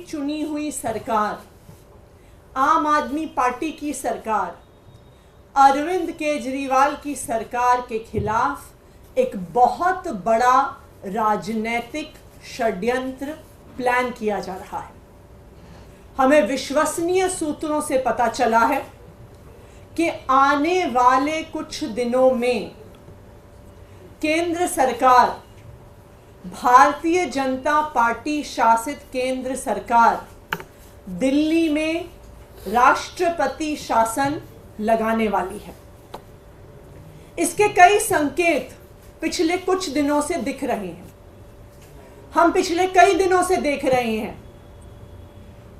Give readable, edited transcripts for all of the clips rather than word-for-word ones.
चुनी हुई सरकार, आम आदमी पार्टी की सरकार, अरविंद केजरीवाल की सरकार के खिलाफ एक बहुत बड़ा राजनीतिक षड्यंत्र प्लान किया जा रहा है। हमें विश्वसनीय सूत्रों से पता चला है कि आने वाले कुछ दिनों में केंद्र सरकार, भारतीय जनता पार्टी शासित केंद्र सरकार दिल्ली में राष्ट्रपति शासन लगाने वाली है। इसके कई संकेत पिछले कुछ दिनों से दिख रहे हैं। हम पिछले कई दिनों से देख रहे हैं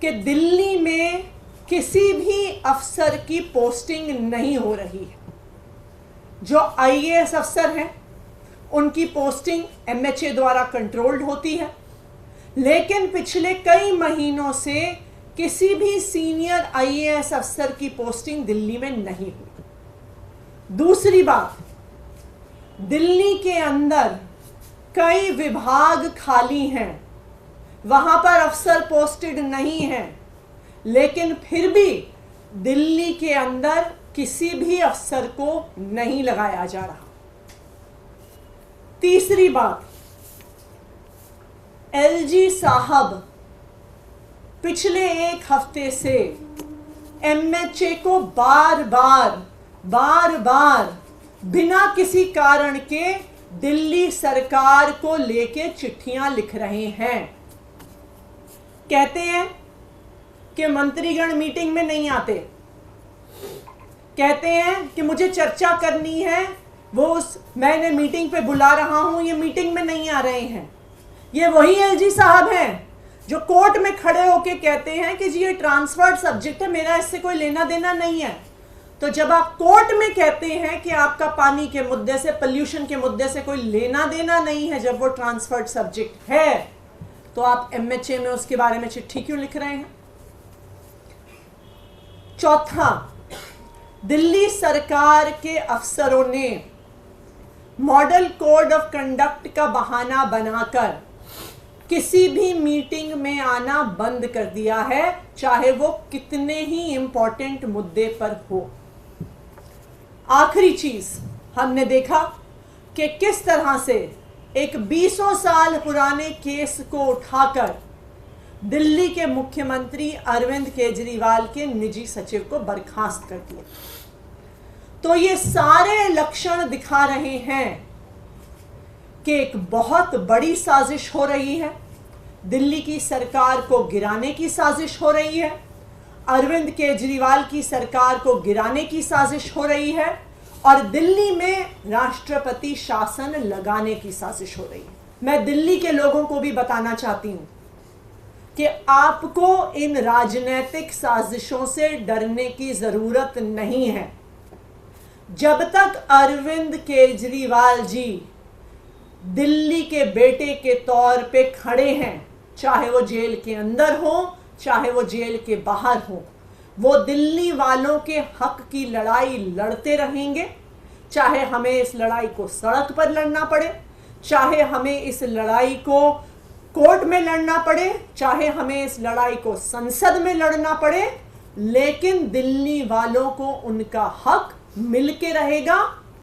कि दिल्ली में किसी भी अफसर की पोस्टिंग नहीं हो रही है। जो आईएएस अफसर हैं उनकी पोस्टिंग एमएचए द्वारा कंट्रोल्ड होती है, लेकिन पिछले कई महीनों से किसी भी सीनियर आईएएस अफसर की पोस्टिंग दिल्ली में नहीं हुई। दूसरी बात, दिल्ली के अंदर कई विभाग खाली हैं, वहां पर अफसर पोस्टेड नहीं हैं, लेकिन फिर भी दिल्ली के अंदर किसी भी अफसर को नहीं लगाया जा रहा। तीसरी बात, एलजी साहब पिछले एक हफ्ते से एमएचए को बार बार बिना किसी कारण के दिल्ली सरकार को लेके चिट्ठियां लिख रहे हैं। कहते हैं कि मंत्रीगण मीटिंग में नहीं आते, कहते हैं कि मुझे चर्चा करनी है, मैंने मीटिंग पे बुला रहा हूं, ये मीटिंग में नहीं आ रहे हैं। ये वही एलजी साहब हैं जो कोर्ट में खड़े होके कहते हैं कि जी ये ट्रांसफर्ड सब्जेक्ट है, मेरा इससे कोई लेना देना नहीं है। तो जब आप कोर्ट में कहते हैं कि आपका पानी के मुद्दे से, पोल्यूशन के मुद्दे से कोई लेना देना नहीं है, जब वो ट्रांसफर्ड सब्जेक्ट है, तो आप एमएचए में उसके बारे में चिट्ठी क्यों लिख रहे हैं? चौथा, दिल्ली सरकार के अफसरों ने मॉडल कोड ऑफ कंडक्ट का बहाना बनाकर किसी भी मीटिंग में आना बंद कर दिया है, चाहे वो कितने ही इंपॉर्टेंट मुद्दे पर हो। आखिरी चीज, हमने देखा कि किस तरह से एक 20 साल पुराने केस को उठाकर दिल्ली के मुख्यमंत्री अरविंद केजरीवाल के निजी सचिव को बर्खास्त कर दिया। तो ये सारे लक्षण दिखा रहे हैं कि एक बहुत बड़ी साजिश हो रही है, दिल्ली की सरकार को गिराने की साजिश हो रही है, अरविंद केजरीवाल की सरकार को गिराने की साजिश हो रही है, और दिल्ली में राष्ट्रपति शासन लगाने की साजिश हो रही है। मैं दिल्ली के लोगों को भी बताना चाहती हूं कि आपको इन राजनीतिक साजिशों से डरने की जरूरत नहीं है। जब तक अरविंद केजरीवाल जी दिल्ली के बेटे के तौर पे खड़े हैं, चाहे वो जेल के अंदर हो, चाहे वो जेल के बाहर हो, वो दिल्ली वालों के हक की लड़ाई लड़ते रहेंगे। चाहे हमें इस लड़ाई को सड़क पर लड़ना पड़े, चाहे हमें इस लड़ाई को कोर्ट में लड़ना पड़े, चाहे हमें इस लड़ाई को संसद में लड़ना पड़े, लेकिन दिल्ली वालों को उनका हक मिल के रहेगा।